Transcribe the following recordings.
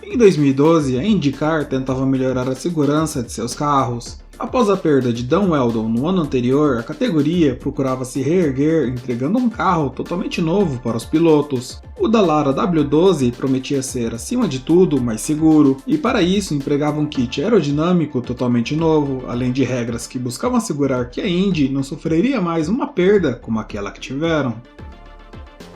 Em 2012, a IndyCar tentava melhorar a segurança de seus carros. Após a perda de Dan Wheldon no ano anterior, a categoria procurava se reerguer entregando um carro totalmente novo para os pilotos. O Dallara W12 prometia ser, acima de tudo, mais seguro, e para isso empregava um kit aerodinâmico totalmente novo, além de regras que buscavam assegurar que a Indy não sofreria mais uma perda como aquela que tiveram.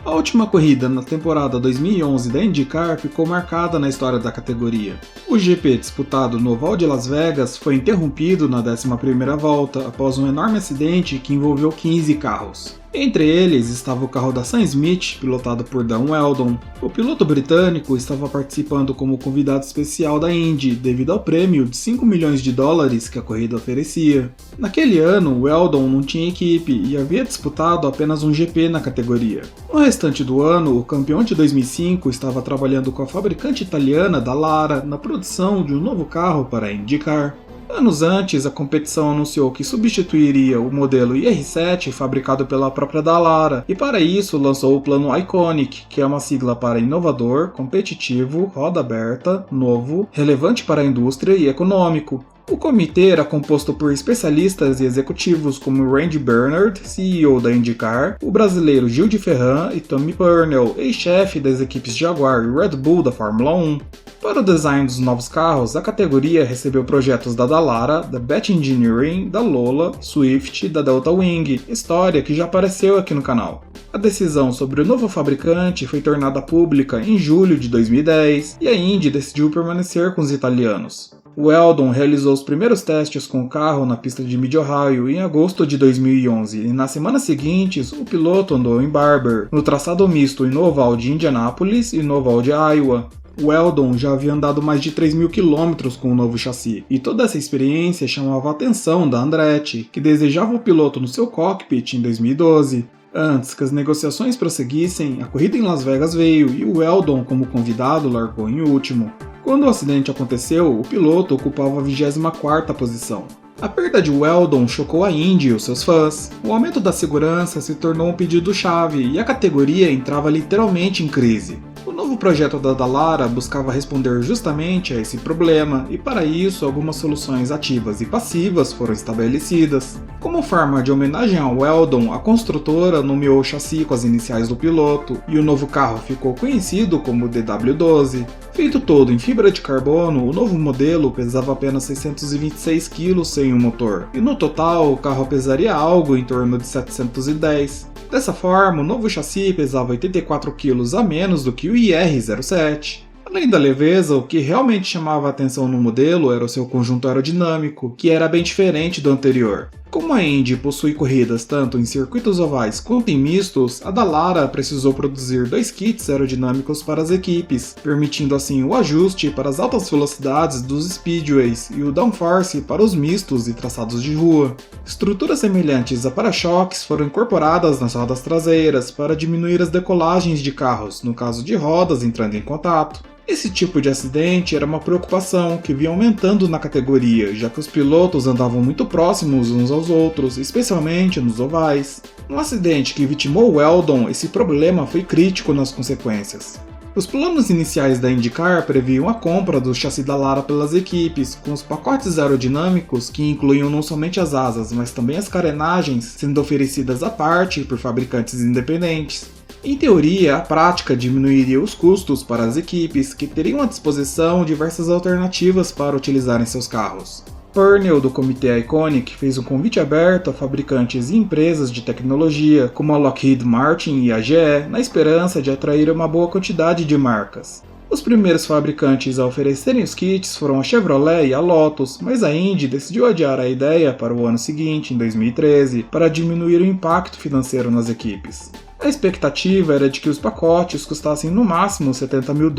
A última corrida na temporada 2011 da IndyCar ficou marcada na história da categoria. O GP disputado no Oval de Las Vegas foi interrompido na 11ª volta após um enorme acidente que envolveu 15 carros. Entre eles estava o carro da Sam Smith, pilotado por Dan Wheldon. O piloto britânico estava participando como convidado especial da Indy devido ao prêmio de 5 milhões de dólares que a corrida oferecia. Naquele ano, Wheldon não tinha equipe e havia disputado apenas um GP na categoria. No restante do ano, o campeão de 2005 estava trabalhando com a fabricante italiana Dallara na produção de um novo carro para a IndyCar. Anos antes, a competição anunciou que substituiria o modelo IR7 fabricado pela própria Dallara, e para isso lançou o plano Iconic, que é uma sigla para inovador, competitivo, roda aberta, novo, relevante para a indústria e econômico. O comitê era composto por especialistas e executivos como Randy Bernard, CEO da IndyCar, o brasileiro Gil de Ferran e Tommy Purnell, ex-chefe das equipes Jaguar e Red Bull da Fórmula 1. Para o design dos novos carros, a categoria recebeu projetos da Dallara, da Beth Engineering, da Lola, Swift e da Delta Wing, história que já apareceu aqui no canal. A decisão sobre o novo fabricante foi tornada pública em julho de 2010 e a Indy decidiu permanecer com os italianos. Wheldon realizou os primeiros testes com o carro na pista de Mid-Ohio em agosto de 2011 e nas semanas seguintes o piloto andou em Barber, no traçado misto no oval de Indianápolis e no oval de Iowa. Wheldon já havia andado mais de 3.000 km com o novo chassi, e toda essa experiência chamava a atenção da Andretti, que desejava o piloto no seu cockpit em 2012. Antes que as negociações prosseguissem, a corrida em Las Vegas veio e o Wheldon, como convidado, largou em último. Quando o acidente aconteceu, o piloto ocupava a 24ª posição. A perda de Wheldon chocou a Indy e os seus fãs. O aumento da segurança se tornou um pedido-chave e a categoria entrava literalmente em crise. O novo projeto da Dallara buscava responder justamente a esse problema e para isso algumas soluções ativas e passivas foram estabelecidas. Como forma de homenagem ao Wheldon, a construtora nomeou o chassi com as iniciais do piloto e o novo carro ficou conhecido como DW12. Feito todo em fibra de carbono, o novo modelo pesava apenas 626 kg sem o motor, e no total o carro pesaria algo em torno de 710. Dessa forma, o novo chassi pesava 84 kg a menos do que o IR07. Além da leveza, o que realmente chamava a atenção no modelo era o seu conjunto aerodinâmico, que era bem diferente do anterior. Como a Indy possui corridas tanto em circuitos ovais quanto em mistos, a Dallara precisou produzir 2 kits aerodinâmicos para as equipes, permitindo assim o ajuste para as altas velocidades dos speedways e o downforce para os mistos e traçados de rua. Estruturas semelhantes a para-choques foram incorporadas nas rodas traseiras para diminuir as decolagens de carros, no caso de rodas entrando em contato. Esse tipo de acidente era uma preocupação que vinha aumentando na categoria, já que os pilotos andavam muito próximos uns aos outros, especialmente nos ovais. No acidente que vitimou Wheldon, esse problema foi crítico nas consequências. Os planos iniciais da IndyCar previam a compra do chassi Dallara pelas equipes, com os pacotes aerodinâmicos que incluíam não somente as asas, mas também as carenagens sendo oferecidas à parte por fabricantes independentes. Em teoria, a prática diminuiria os custos para as equipes, que teriam à disposição diversas alternativas para utilizar em seus carros. Purnell, do comitê Iconic, fez um convite aberto a fabricantes e empresas de tecnologia, como a Lockheed Martin e a GE, na esperança de atrair uma boa quantidade de marcas. Os primeiros fabricantes a oferecerem os kits foram a Chevrolet e a Lotus, mas a Indy decidiu adiar a ideia para o ano seguinte, em 2013, para diminuir o impacto financeiro nas equipes. A expectativa era de que os pacotes custassem no máximo $70 mil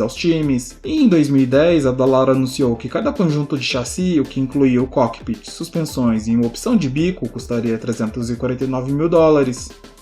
aos times, e em 2010 a Dallara anunciou que cada conjunto de chassi, o que incluía o cockpit, suspensões e uma opção de bico, custaria $349 mil.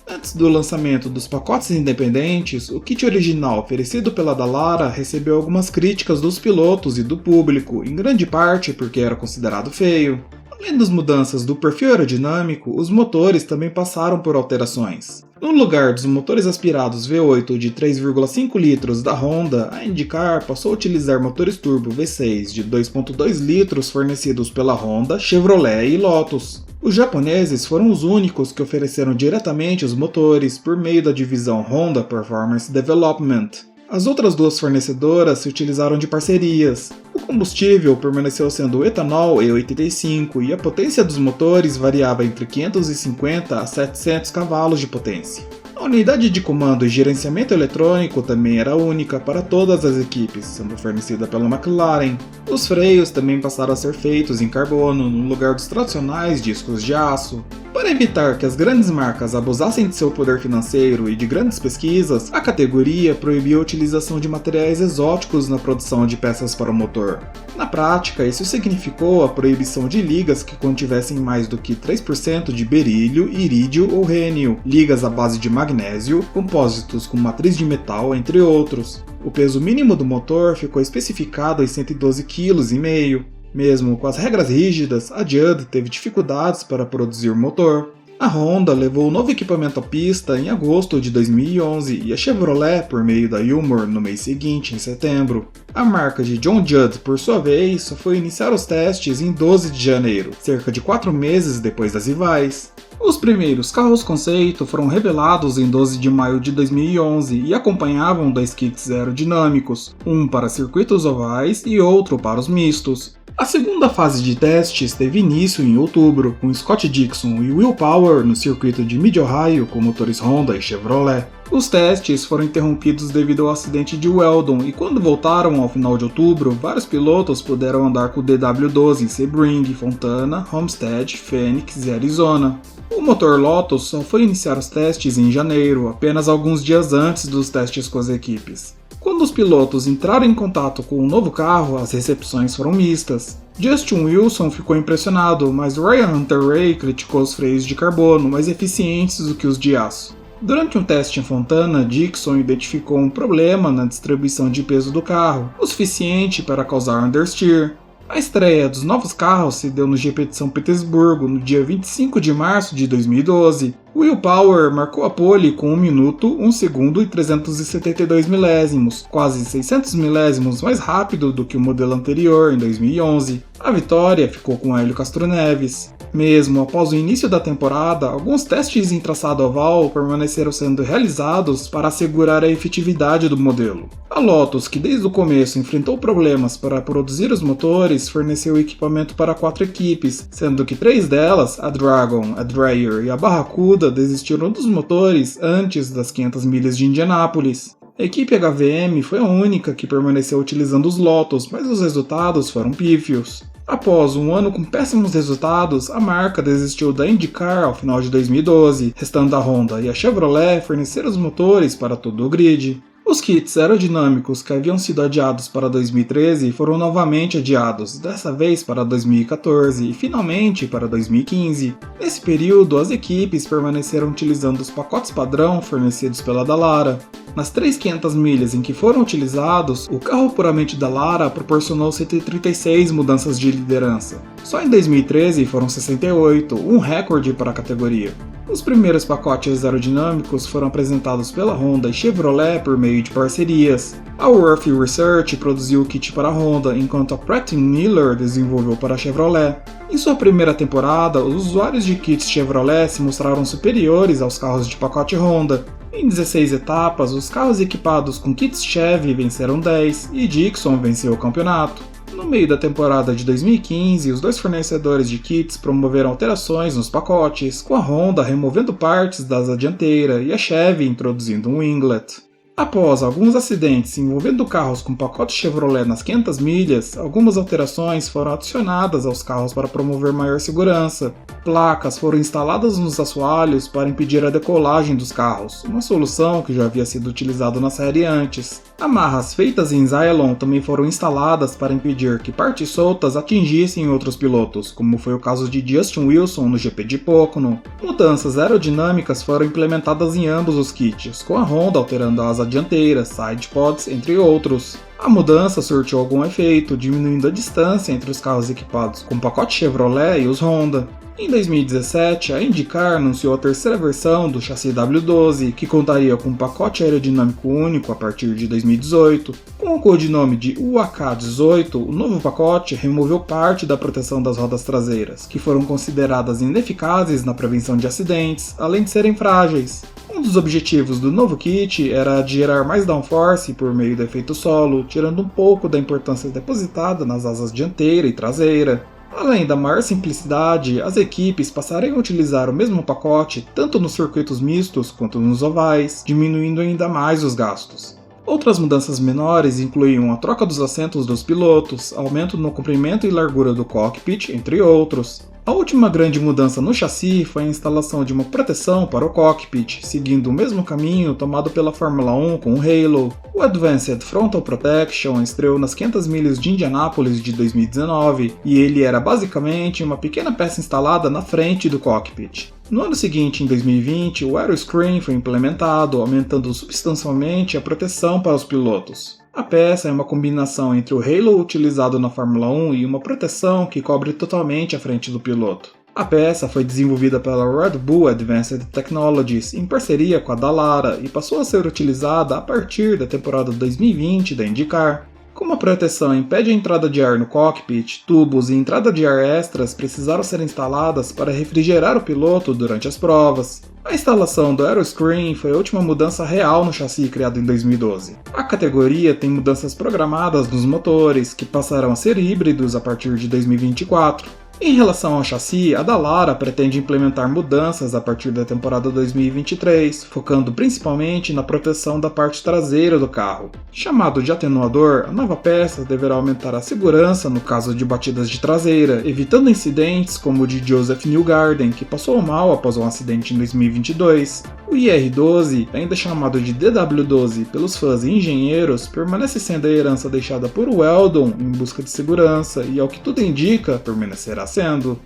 Antes do lançamento dos pacotes independentes, o kit original oferecido pela Dallara recebeu algumas críticas dos pilotos e do público, em grande parte porque era considerado feio. Além das mudanças do perfil aerodinâmico, os motores também passaram por alterações. No lugar dos motores aspirados V8 de 3,5 litros da Honda, a IndyCar passou a utilizar motores turbo V6 de 2,2 litros fornecidos pela Honda, Chevrolet e Lotus. Os japoneses foram os únicos que ofereceram diretamente os motores por meio da divisão Honda Performance Development. As outras duas fornecedoras se utilizaram de parcerias. O combustível permaneceu sendo etanol E85 e a potência dos motores variava entre 550 a 700 cavalos de potência. A unidade de comando e gerenciamento eletrônico também era única para todas as equipes, sendo fornecida pela McLaren. Os freios também passaram a ser feitos em carbono, no lugar dos tradicionais discos de aço. Para evitar que as grandes marcas abusassem de seu poder financeiro e de grandes pesquisas, a categoria proibiu a utilização de materiais exóticos na produção de peças para o motor. Na prática, isso significou a proibição de ligas que contivessem mais do que 3% de berílio, irídio ou rênio, ligas à base de magnésio, compósitos com matriz de metal, entre outros. O peso mínimo do motor ficou especificado em 112,5 kg. Mesmo com as regras rígidas, a Judd teve dificuldades para produzir o motor. A Honda levou o novo equipamento à pista em agosto de 2011 e a Chevrolet por meio da Hummer no mês seguinte, em setembro. A marca de John Judd, por sua vez, só foi iniciar os testes em 12 de janeiro, cerca de 4 meses depois das rivais. Os primeiros carros conceito foram revelados em 12 de maio de 2011 e acompanhavam dois kits aerodinâmicos, um para circuitos ovais e outro para os mistos. A segunda fase de testes teve início em outubro, com Scott Dixon e Will Power no circuito de Mid-Ohio com motores Honda e Chevrolet. Os testes foram interrompidos devido ao acidente de Weldon e quando voltaram ao final de outubro, vários pilotos puderam andar com o DW12 em Sebring, Fontana, Homestead, Phoenix e Arizona. O motor Lotus só foi iniciar os testes em janeiro, apenas alguns dias antes dos testes com as equipes. Quando os pilotos entraram em contato com o novo carro, as recepções foram mistas. Justin Wilson ficou impressionado, mas Ryan Hunter-Reay criticou os freios de carbono, mais eficientes do que os de aço. Durante um teste em Fontana, Dixon identificou um problema na distribuição de peso do carro, o suficiente para causar understeer. A estreia dos novos carros se deu no GP de São Petersburgo, no dia 25 de março de 2012. Will Power marcou a pole com 1 minuto, 1 segundo e 372 milésimos, quase 600 milésimos mais rápido do que o modelo anterior, em 2011. A vitória ficou com Hélio Castro Neves. Mesmo após o início da temporada, alguns testes em traçado oval permaneceram sendo realizados para assegurar a efetividade do modelo. A Lotus, que desde o começo enfrentou problemas para produzir os motores, forneceu equipamento para 4 equipes, sendo que 3 delas, a Dragon, a Dreyer e a Barracuda, desistiram dos motores antes das 500 milhas de Indianápolis. A equipe HVM foi a única que permaneceu utilizando os Lotus, mas os resultados foram pífios. Após um ano com péssimos resultados, a marca desistiu da IndyCar ao final de 2012, restando a Honda e a Chevrolet fornecer os motores para todo o grid. Os kits aerodinâmicos que haviam sido adiados para 2013 foram novamente adiados, dessa vez para 2014 e finalmente para 2015. Nesse período, as equipes permaneceram utilizando os pacotes padrão fornecidos pela Dallara. Nas 3.500 milhas em que foram utilizados, o carro puramente Dallara proporcionou 136 mudanças de liderança. Só em 2013 foram 68, um recorde para a categoria. Os primeiros pacotes aerodinâmicos foram apresentados pela Honda e Chevrolet por meio de parcerias. A Worth Research produziu o kit para a Honda, enquanto a Pratt Miller desenvolveu para a Chevrolet. Em sua primeira temporada, os usuários de kits Chevrolet se mostraram superiores aos carros de pacote Honda. Em 16 etapas, os carros equipados com kits Chevy venceram 10 e Dixon venceu o campeonato. No meio da temporada de 2015, os dois fornecedores de kits promoveram alterações nos pacotes, com a Honda removendo partes da asa dianteira e a Chevy introduzindo um winglet. Após alguns acidentes envolvendo carros com pacote Chevrolet nas 500 milhas, algumas alterações foram adicionadas aos carros para promover maior segurança. Placas foram instaladas nos assoalhos para impedir a decolagem dos carros, uma solução que já havia sido utilizada na série antes. Amarras feitas em Zylon também foram instaladas para impedir que partes soltas atingissem outros pilotos, como foi o caso de Justin Wilson no GP de Pocono. Mudanças aerodinâmicas foram implementadas em ambos os kits, com a Honda alterando a asa dianteira, side pods, entre outros. A mudança surtiu algum efeito, diminuindo a distância entre os carros equipados com o pacote Chevrolet e os Honda. Em 2017, a IndyCar anunciou a terceira versão do chassi W12, que contaria com um pacote aerodinâmico único a partir de 2018. Com o codinome de UAK-18, o novo pacote removeu parte da proteção das rodas traseiras, que foram consideradas ineficazes na prevenção de acidentes, além de serem frágeis. Um dos objetivos do novo kit era de gerar mais downforce por meio do efeito solo, tirando um pouco da importância depositada nas asas dianteira e traseira. Além da maior simplicidade, as equipes passariam a utilizar o mesmo pacote tanto nos circuitos mistos quanto nos ovais, diminuindo ainda mais os gastos. Outras mudanças menores incluíam a troca dos assentos dos pilotos, aumento no comprimento e largura do cockpit, entre outros. A última grande mudança no chassi foi a instalação de uma proteção para o cockpit, seguindo o mesmo caminho tomado pela Fórmula 1 com o Halo. O Advanced Frontal Protection estreou nas 500 milhas de Indianápolis de 2019 e ele era basicamente uma pequena peça instalada na frente do cockpit. No ano seguinte, em 2020, o Aeroscreen foi implementado, aumentando substancialmente a proteção para os pilotos. A peça é uma combinação entre o halo utilizado na Fórmula 1 e uma proteção que cobre totalmente a frente do piloto. A peça foi desenvolvida pela Red Bull Advanced Technologies em parceria com a Dallara e passou a ser utilizada a partir da temporada 2020 da IndyCar. Como a proteção impede a entrada de ar no cockpit, tubos e entrada de ar extras precisaram ser instaladas para refrigerar o piloto durante as provas. A instalação do Aeroscreen foi a última mudança real no chassi criado em 2012. A categoria tem mudanças programadas nos motores, que passarão a ser híbridos a partir de 2024. Em relação ao chassi, a Dallara pretende implementar mudanças a partir da temporada 2023, focando principalmente na proteção da parte traseira do carro. Chamado de atenuador, a nova peça deverá aumentar a segurança no caso de batidas de traseira, evitando incidentes como o de Joseph Newgarden, que passou mal após um acidente em 2022. O IR12, ainda chamado de DW12 pelos fãs e engenheiros, permanece sendo a herança deixada por Weldon em busca de segurança e, ao que tudo indica, permanecerá sendo.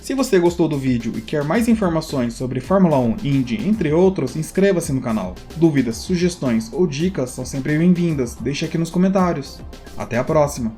Se você gostou do vídeo e quer mais informações sobre Fórmula 1, Indy, entre outros, inscreva-se no canal. Dúvidas, sugestões ou dicas são sempre bem-vindas, deixe aqui nos comentários. Até a próxima!